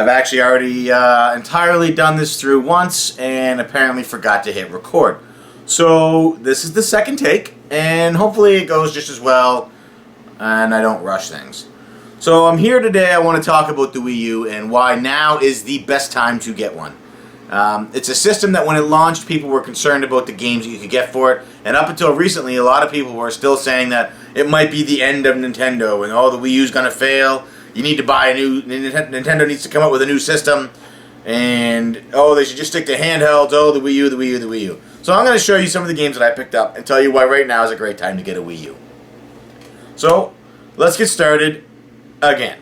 I've actually already entirely done this through once and apparently forgot to hit record. So this is the second take, and hopefully it goes just as well and I don't rush things. So I'm here today. I want to talk about the Wii U and why now is the best time to get one. It's a system that when it launched, people were concerned about the games that you could get for it, and up until recently, a lot of people were still saying that it might be the end of Nintendo and the Wii U's going to fail. You need to buy a new, Nintendo needs to come up with a new system, and they should just stick to handhelds, the Wii U, the Wii U, the Wii U. So I'm going to show you some of the games that I picked up and tell you why right now is a great time to get a Wii U. So let's get started again.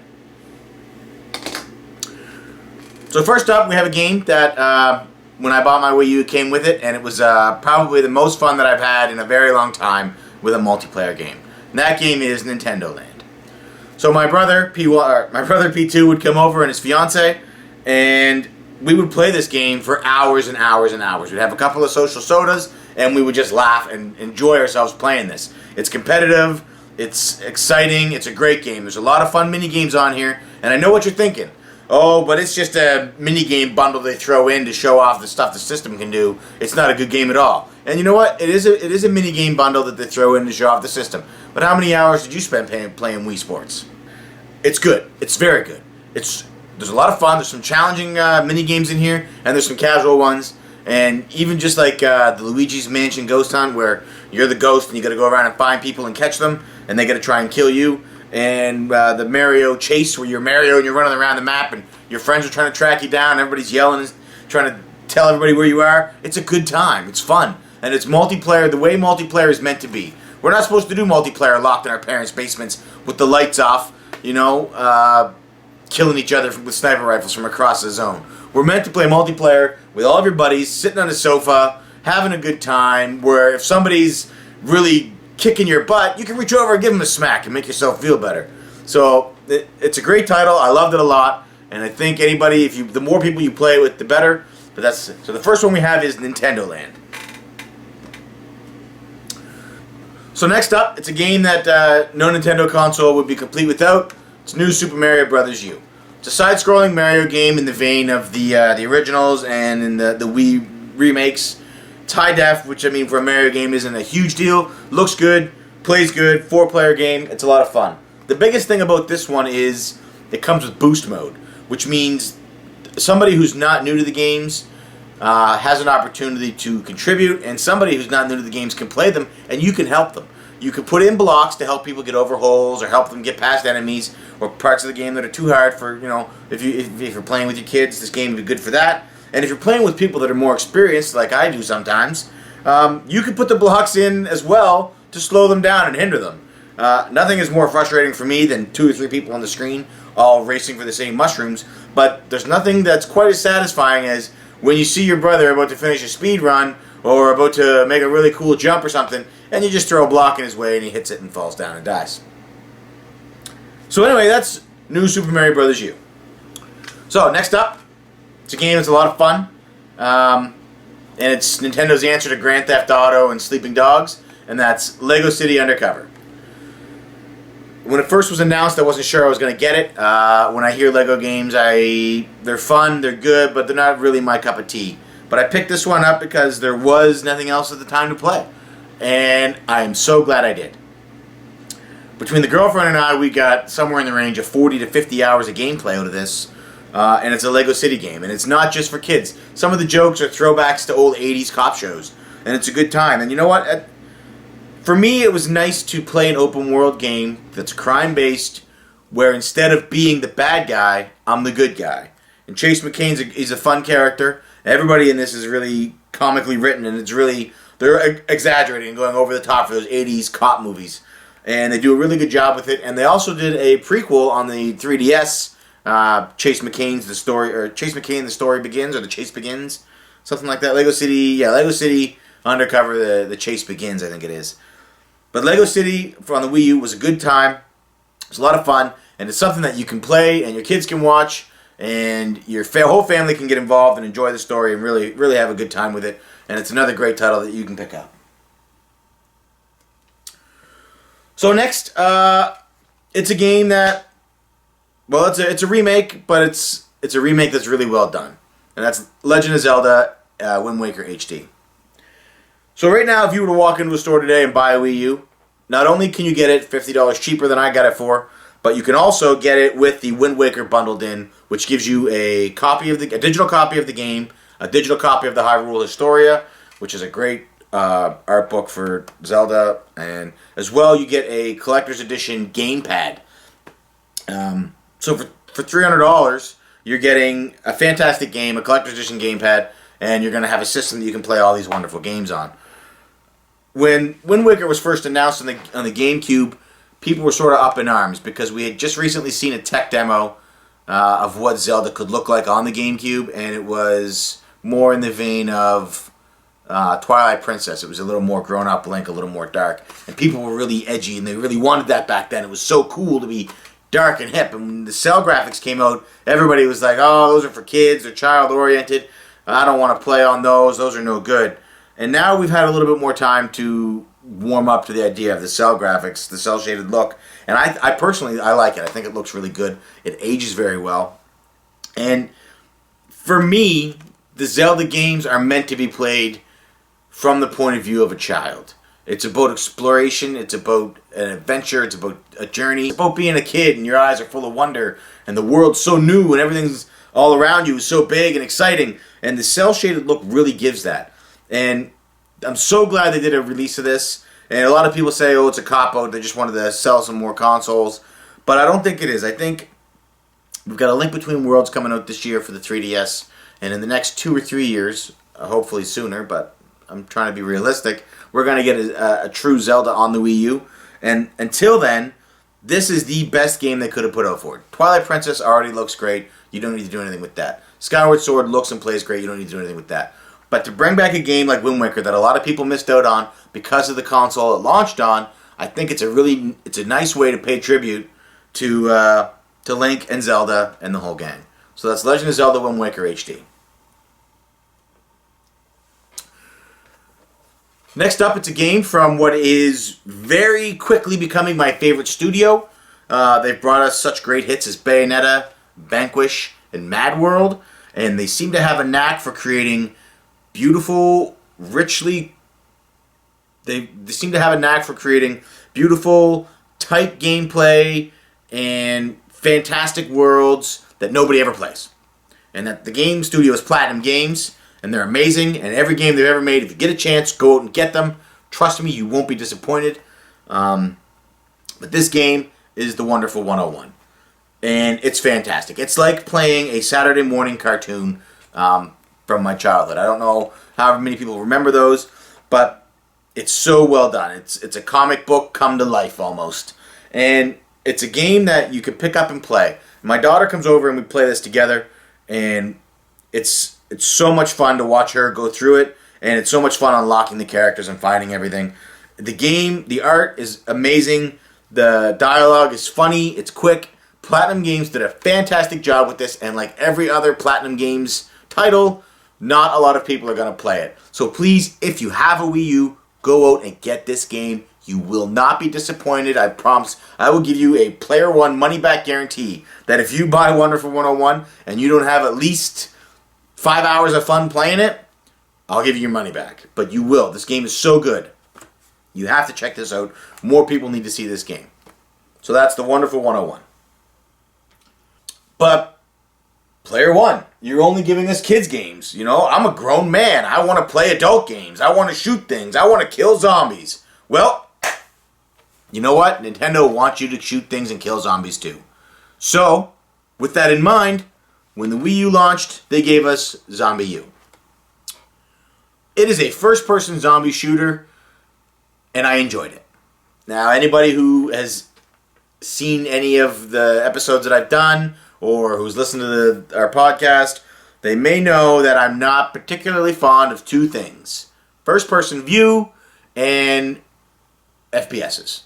So first up, we have a game that when I bought my Wii U, it came with it, and it was probably the most fun that I've had in a very long time with a multiplayer game. And that game is Nintendo Land. So my brother P2 would come over and his fiance, and we would play this game for hours and hours and hours. We'd have a couple of social sodas, and we would just laugh and enjoy ourselves playing this. It's competitive, it's exciting, it's a great game. There's a lot of fun mini games on here, and I know what you're thinking. Oh, but it's just a mini game bundle they throw in to show off the stuff the system can do. It's not a good game at all. And you know what? It is a mini game bundle that they throw in to show off the system. But how many hours did you spend playing Wii Sports? It's good. It's very good. There's a lot of fun. There's some challenging mini games in here, and there's some casual ones. And even just like the Luigi's Mansion Ghost Hunt, where you're the ghost and you got to go around and find people and catch them, and they got to try and kill you. And the Mario Chase, where you're Mario and you're running around the map and your friends are trying to track you down, everybody's yelling and trying to tell everybody where you are. It's a good time. It's fun. And it's multiplayer the way multiplayer is meant to be. We're not supposed to do multiplayer locked in our parents' basements with the lights off, killing each other with sniper rifles from across the zone. We're meant to play multiplayer with all of your buddies, sitting on a sofa, having a good time, where if somebody's really kicking your butt, you can reach over and give them a smack and make yourself feel better. So it's a great title. I loved it a lot, and I think the more people you play with, the better. But so the first one we have is Nintendo Land. So next up, it's a game that no Nintendo console would be complete without. It's New Super Mario Bros. U. It's a side-scrolling Mario game in the vein of the originals and in the Wii remakes. It's high def, which I mean for a Mario game isn't a huge deal. Looks good, plays good, 4-player game. It's a lot of fun. The biggest thing about this one is it comes with boost mode, which means somebody who's not new to the games has an opportunity to contribute, and somebody who's not new to the games can play them, and you can help them. You can put in blocks to help people get over holes or help them get past enemies or parts of the game that are too hard for, if you're playing with your kids, this game would be good for that. And if you're playing with people that are more experienced, like I do sometimes, you can put the blocks in as well to slow them down and hinder them. Nothing is more frustrating for me than 2 or 3 people on the screen all racing for the same mushrooms, but there's nothing that's quite as satisfying as when you see your brother about to finish a speed run or about to make a really cool jump or something, and you just throw a block in his way and he hits it and falls down and dies. So anyway, that's New Super Mario Bros. U. So next up, it's a game that's a lot of fun, and it's Nintendo's answer to Grand Theft Auto and Sleeping Dogs, and that's Lego City Undercover. When it first was announced, I wasn't sure I was going to get it. When I hear Lego games, they're fun, they're good, but they're not really my cup of tea. But I picked this one up because there was nothing else at the time to play, and I am so glad I did. Between the girlfriend and I, we got somewhere in the range of 40 to 50 hours of gameplay out of this. And it's a Lego City game, and it's not just for kids. Some of the jokes are throwbacks to old 80s cop shows, and it's a good time. And you know what? For me, it was nice to play an open world game that's crime-based, where instead of being the bad guy, I'm the good guy. And Chase McCain's he's a fun character. Everybody in this is really comically written, and they're exaggerating and going over the top for those 80s cop movies. And they do a really good job with it. And they also did a prequel on the 3DS, Chase McCain, the story begins, or the chase begins, something like that. Lego City Undercover, the chase begins, I think it is. But Lego City on the Wii U was a good time. It's a lot of fun, and it's something that you can play and your kids can watch, and your whole family can get involved and enjoy the story and really, really have a good time with it. And it's another great title that you can pick up. So next, it's a game that, well, it's a remake, but it's it's a remake that's really well done. And that's Legend of Zelda Wind Waker HD. So right now, if you were to walk into a store today and buy a Wii U, not only can you get it $50 cheaper than I got it for, but you can also get it with the Wind Waker bundled in, which gives you a digital copy of the game, a digital copy of the Hyrule Historia, which is a great art book for Zelda, and as well you get a collector's edition gamepad. So for $300, you're getting a fantastic game, a collector's edition gamepad, and you're going to have a system that you can play all these wonderful games on. When Wind Waker was first announced on the GameCube, people were sort of up in arms because we had just recently seen a tech demo of what Zelda could look like on the GameCube, and it was more in the vein of Twilight Princess. It was a little more grown-up Link, a little more dark, and people were really edgy, and they really wanted that back then. It was so cool to be dark and hip, and when the cell graphics came out, everybody was like, oh, those are for kids, they're child-oriented, I don't want to play on those are no good. And now we've had a little bit more time to warm up to the idea of the cell graphics, the cell-shaded look. And I personally, I like it. I think it looks really good. It ages very well. And for me, the Zelda games are meant to be played from the point of view of a child. It's about exploration. It's about an adventure. It's about a journey. It's about being a kid and your eyes are full of wonder. And the world's so new and everything's all around you is so big and exciting. And the cell-shaded look really gives that. And I'm so glad they did a release of this. And a lot of people say, oh, it's a cop-out. They just wanted to sell some more consoles. But I don't think it is. I think we've got a Link Between Worlds coming out this year for the 3DS. And in the next 2 or 3 years, hopefully sooner, but I'm trying to be realistic, we're going to get a true Zelda on the Wii U. And until then, this is the best game they could have put out for it. Twilight Princess already looks great. You don't need to do anything with that. Skyward Sword looks and plays great. You don't need to do anything with that. But to bring back a game like Wind Waker that a lot of people missed out on because of the console it launched on, I think it's a nice way to pay tribute to Link and Zelda and the whole gang. So that's Legend of Zelda Wind Waker HD. Next up, it's a game from what is very quickly becoming my favorite studio. They've brought us such great hits as Bayonetta, Vanquish, and Mad World, and they seem to have a knack for creating beautiful, richly... They seem to have a knack for creating beautiful, tight gameplay and fantastic worlds that nobody ever plays. And that the game studio is Platinum Games, and they're amazing, and every game they've ever made, if you get a chance, go out and get them. Trust me, you won't be disappointed. But this game is the Wonderful 101. And it's fantastic. It's like playing a Saturday morning cartoon from my childhood. I don't know how many people remember those, but it's so well done. It's a comic book come to life almost. And it's a game that you can pick up and play. My daughter comes over and we play this together, and it's so much fun to watch her go through it, and it's so much fun unlocking the characters and finding everything. The game, the art is amazing. The dialogue is funny. It's quick. Platinum Games did a fantastic job with this, and like every other Platinum Games title, not a lot of people are going to play it. So please, if you have a Wii U, go out and get this game. You will not be disappointed. I promise. I will give you a Player One money-back guarantee that if you buy Wonderful 101 and you don't have at least 5 hours of fun playing it, I'll give you your money back. But you will. This game is so good. You have to check this out. More people need to see this game. So that's the Wonderful 101. But Player One, you're only giving us kids games. You know, I'm a grown man. I want to play adult games. I want to shoot things. I want to kill zombies. Well, you know what? Nintendo wants you to shoot things and kill zombies too. So, with that in mind, when the Wii U launched, they gave us ZombiU. It is a first-person zombie shooter, and I enjoyed it. Now, anybody who has seen any of the episodes that I've done, or who's listened to our podcast, they may know that I'm not particularly fond of two things. First-person view and FPSs.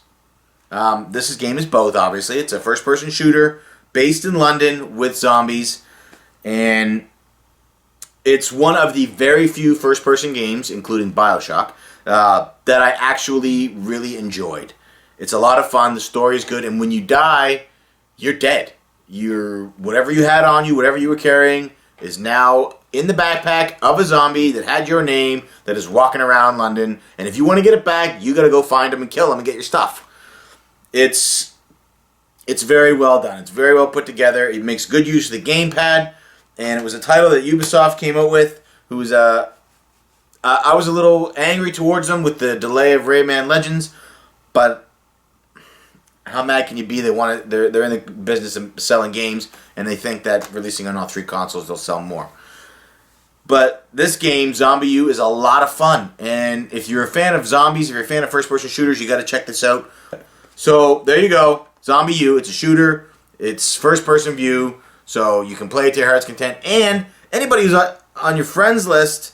This game is both, obviously. It's a first-person shooter based in London with zombies, and it's one of the very few first-person games, including BioShock, that I actually really enjoyed. It's a lot of fun, the story is good, and when you die, you're dead. whatever you had on you, whatever you were carrying, is now in the backpack of a zombie that had your name, that is walking around London. And if you want to get it back, you got to go find him and kill him and get your stuff. It's very well done. It's very well put together. It makes good use of the gamepad, and it was a title that Ubisoft came out with. I was a little angry towards them with the delay of Rayman Legends, but how mad can you be? They're in the business of selling games, and they think that releasing on all 3 consoles they'll sell more. But this game, ZombiU, is a lot of fun, and if you're a fan of zombies, if you're a fan of first-person shooters, you got to check this out. So there you go, ZombiU. It's a shooter. It's first-person view, so you can play it to your heart's content. And anybody who's on your friends list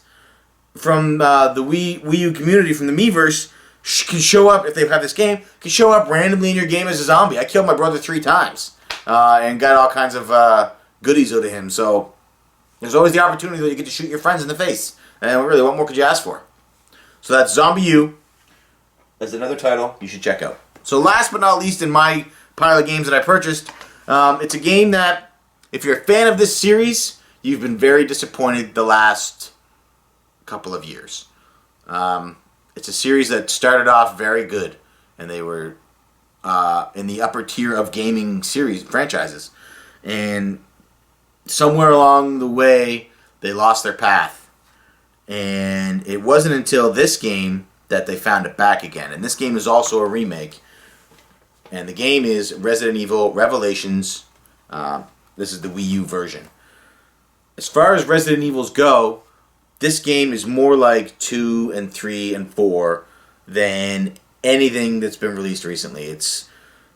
from the WiiU community, from the Miiverse, can show up, if they have this game, can show up randomly in your game as a zombie. I killed my brother 3 times and got all kinds of goodies out of him. So there's always the opportunity that you get to shoot your friends in the face. And really, what more could you ask for? So that's ZombiU. That's another title you should check out. So last but not least in my pile of games that I purchased, it's a game that, if you're a fan of this series, you've been very disappointed the last couple of years. It's a series that started off very good, and they were in the upper tier of gaming series franchises. And somewhere along the way, they lost their path. And it wasn't until this game that they found it back again. And this game is also a remake. And the game is Resident Evil Revelations. This is the Wii U version. As far as Resident Evils go, this game is more like 2 and 3 and 4 than anything that's been released recently. It's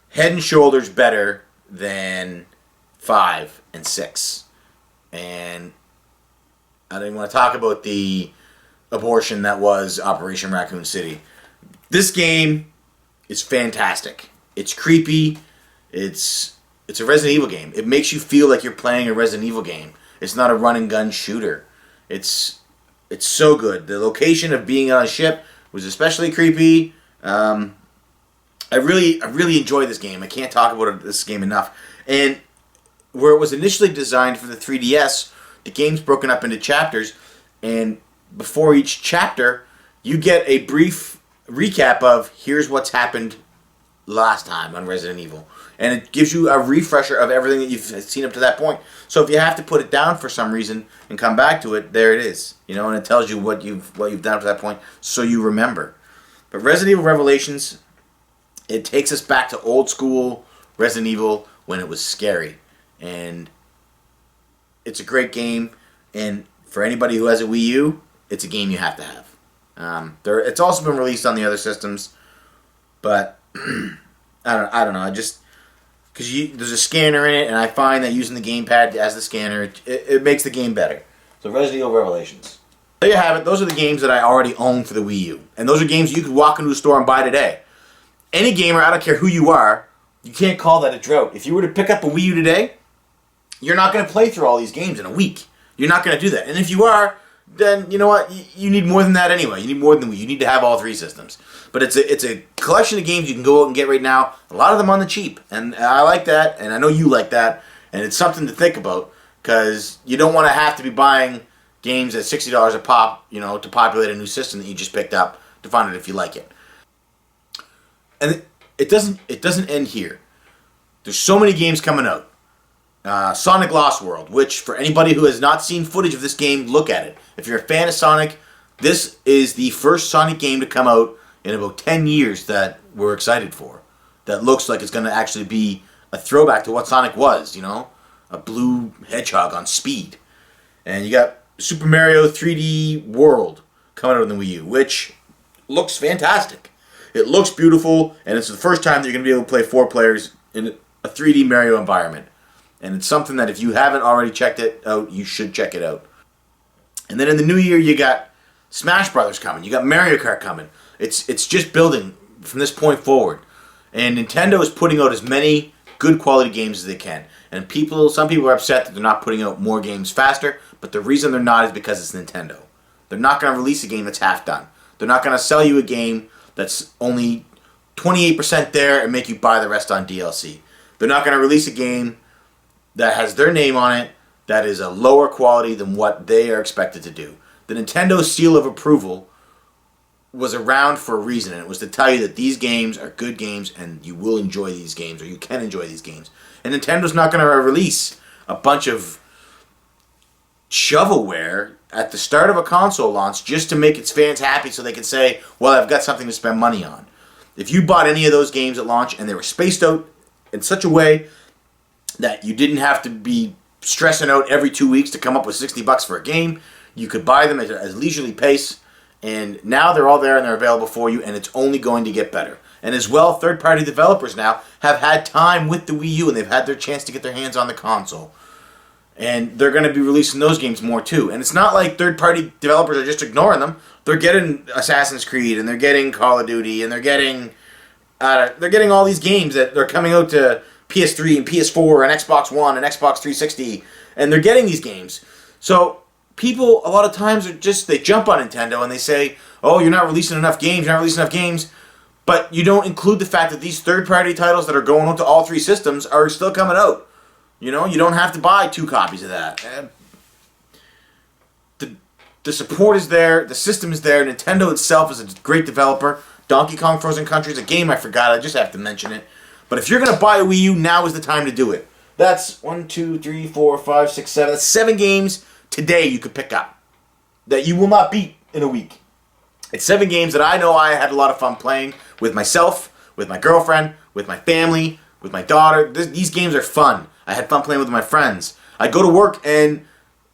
head and shoulders better than 5 and 6. And I don't even want to talk about the abortion that was Operation Raccoon City. This game is fantastic. It's creepy. It's a Resident Evil game. It makes you feel like you're playing a Resident Evil game. It's not a run and gun shooter. It's so good. The location of being on a ship was especially creepy. I really enjoy this game. I can't talk about this game enough. And where it was initially designed for the 3DS, the game's broken up into chapters, and before each chapter, you get a brief recap of here's what's happened last time on Resident Evil. And it gives you a refresher of everything that you've seen up to that point. So if you have to put it down for some reason and come back to it, there it is. You know, and it tells you what you've done up to that point, so you remember. But Resident Evil Revelations, it takes us back to old school Resident Evil when it was scary. And it's a great game. And for anybody who has a Wii U, it's a game you have to have. It's also been released on the other systems, but I don't know. Because there's a scanner in it, and I find that using the gamepad as the scanner, it makes the game better. So Resident Evil Revelations. There you have it. Those are the games that I already own for the Wii U. And those are games you could walk into a store and buy today. Any gamer, I don't care who you are, you can't call that a drought. If you were to pick up a Wii U today, you're not going to play through all these games in a week. You're not going to do that. And if you are, then you know what? You need more than that anyway. You need more than Wii. You need to have all 3 systems. But it's a collection of games you can go out and get right now. A lot of them on the cheap, and I like that, and I know you like that, and it's something to think about because you don't want to have to be buying games at $60 a pop, you know, to populate a new system that you just picked up to find out if you like it. And it doesn't end here. There's so many games coming out. Sonic Lost World, which for anybody who has not seen footage of this game, look at it. If you're a fan of Sonic, this is the first Sonic game to come out in about 10 years that we're excited for. That looks like it's going to actually be a throwback to what Sonic was, you know? A blue hedgehog on speed. And you got Super Mario 3D World coming out on the Wii U, which looks fantastic. It looks beautiful, and it's the first time that you're going to be able to play 4 players in a 3D Mario environment. And it's something that if you haven't already checked it out, you should check it out. And then in the new year, you got Smash Brothers coming. You got Mario Kart coming. It's just building from this point forward. And Nintendo is putting out as many good quality games as they can. And some people are upset that they're not putting out more games faster, but the reason they're not is because it's Nintendo. They're not going to release a game that's half done. They're not going to sell you a game that's only 28% there and make you buy the rest on DLC. They're not going to release a game that has their name on it that is a lower quality than what they are expected to do. The Nintendo seal of approval was around for a reason, and it was to tell you that these games are good games and you will enjoy these games, or you can enjoy these games. And Nintendo's not going to release a bunch of shovelware at the start of a console launch just to make its fans happy so they can say, well, I've got something to spend money on. If you bought any of those games at launch and they were spaced out in such a way that you didn't have to be stressing out every 2 weeks to come up with $60 for a game, you could buy them at a leisurely pace. And now they're all there and they're available for you, and it's only going to get better. And as well, third-party developers now have had time with the Wii U, and they've had their chance to get their hands on the console. And they're going to be releasing those games more too. And it's not like third-party developers are just ignoring them. They're getting Assassin's Creed, and they're getting Call of Duty, and they're getting all these games that are coming out to PS3 and PS4 and Xbox One and Xbox 360, and they're getting these games. So people a lot of times they jump on Nintendo and they say, oh, you're not releasing enough games, but you don't include the fact that these third-party titles that are going onto all three systems are still coming out. You know, you don't have to buy 2 copies of that. The support is there, the system is there, Nintendo itself is a great developer. Donkey Kong Frozen Country is a game I forgot, I just have to mention it. But if you're going to buy a Wii U, now is the time to do it. That's 1, 2, 3, 4, 5, 6, 7, that's 7 games today you could pick up that you will not beat in a week. It's 7 games that I know I had a lot of fun playing with myself, with my girlfriend, with my family, with my daughter. These games are fun. I had fun playing with my friends. I go to work and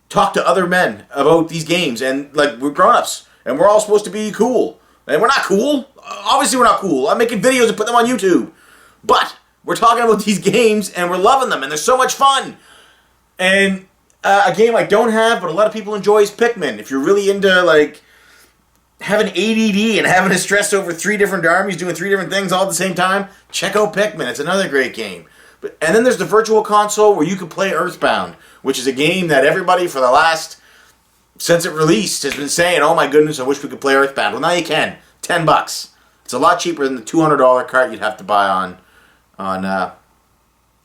talk to other men about these games, and like, we're grown-ups and we're all supposed to be cool, and we're not cool. Obviously we're not cool. I'm making videos and put them on YouTube, but we're talking about these games and we're loving them and they're so much fun. And a game I don't have, but a lot of people enjoy, is Pikmin. If you're really into like having ADD and having to stress over 3 different armies doing 3 different things all at the same time, check out Pikmin. It's another great game. And then there's the Virtual Console where you can play Earthbound, which is a game that everybody for the last, since it released, has been saying, oh my goodness, I wish we could play Earthbound. Well, now you can. $10. It's a lot cheaper than the $200 cart you'd have to buy on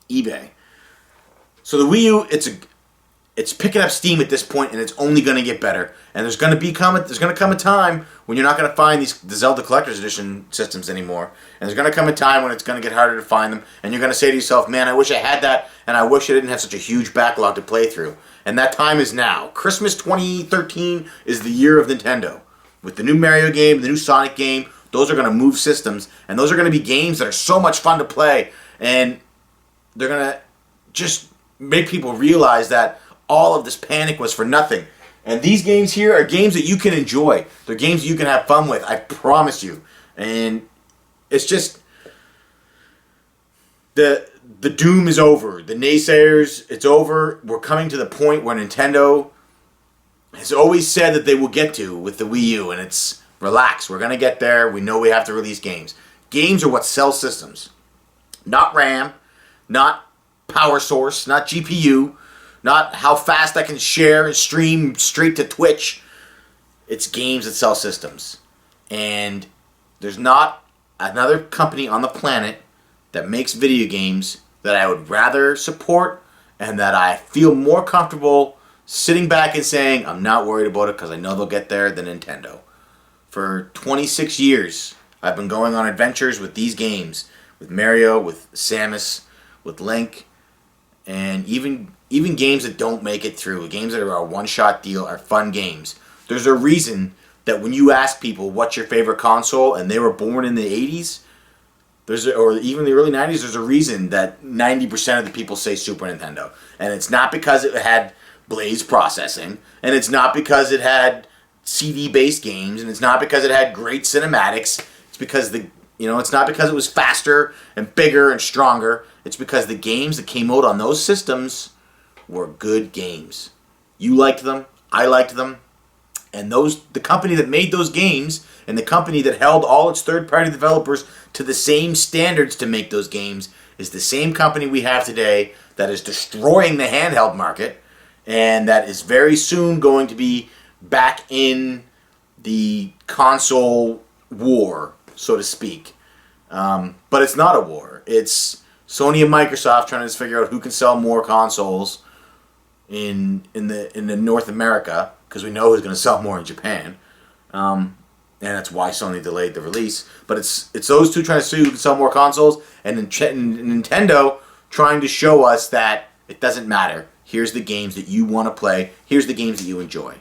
eBay. So the Wii U, it's picking up steam at this point, and it's only going to get better. And there's going to come a time when you're not going to find the Zelda Collector's Edition systems anymore. And there's going to come a time when it's going to get harder to find them. And you're going to say to yourself, man, I wish I had that, and I wish I didn't have such a huge backlog to play through. And that time is now. Christmas 2013 is the year of Nintendo. With the new Mario game, the new Sonic game, those are going to move systems. And those are going to be games that are so much fun to play. And they're going to just make people realize that all of this panic was for nothing. And these games here are games that you can enjoy. They're games that you can have fun with, I promise you. And it's just, the doom is over. The naysayers, it's over. We're coming to the point where Nintendo has always said that they will get to with the Wii U. And it's, relax, we're going to get there. We know we have to release games. Games are what sells systems. Not RAM, not power source, not GPU, not how fast I can share and stream straight to Twitch. It's games that sell systems. And there's not another company on the planet that makes video games that I would rather support and that I feel more comfortable sitting back and saying, I'm not worried about it because I know they'll get there, than Nintendo. For 26 years, I've been going on adventures with these games. With Mario, with Samus, with Link, and even games that don't make it through, games that are a one-shot deal, are fun games. There's a reason that when you ask people what's your favorite console and they were born in the 80s, or even the early 90s, there's a reason that 90% of the people say Super Nintendo. And it's not because it had Blaze processing, and it's not because it had CD-based games, and it's not because it had great cinematics. It's because it's not because it was faster and bigger and stronger. It's because the games that came out on those systems were good games. You liked them, I liked them, and the company that made those games and the company that held all its third-party developers to the same standards to make those games is the same company we have today that is destroying the handheld market, and that is very soon going to be back in the console war, so to speak. But it's not a war. It's Sony and Microsoft trying to figure out who can sell more consoles in the North America, because we know who's going to sell more in Japan, and that's why Sony delayed the release. But it's those two trying to see who can sell more consoles, and Nintendo trying to show us that it doesn't matter. Here's the games that you want to play. Here's the games that you enjoy.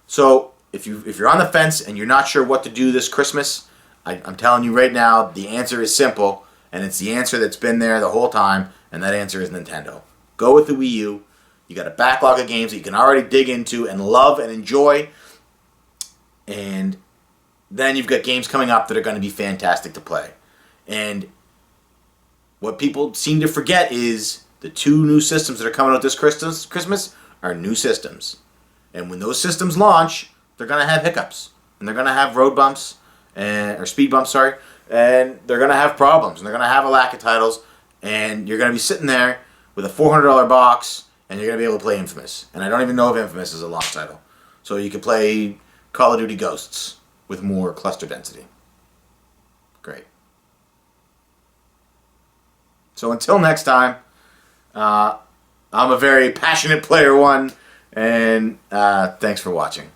So if you're on the fence and you're not sure what to do this Christmas, I'm telling you right now, the answer is simple, and it's the answer that's been there the whole time, and that answer is Nintendo. Go with the Wii U. You got a backlog of games that you can already dig into and love and enjoy, and then you've got games coming up that are going to be fantastic to play. And what people seem to forget is the 2 new systems that are coming out this Christmas are new systems. And when those systems launch, they're going to have hiccups. And they're going to have road bumps, or speed bumps, sorry. And they're going to have problems. And they're going to have a lack of titles. And you're going to be sitting there with a $400 box, and you're going to be able to play Infamous. And I don't even know if Infamous is a launch title. So you can play Call of Duty Ghosts with more cluster density. Great. So until next time, I'm a very passionate player one, and thanks for watching.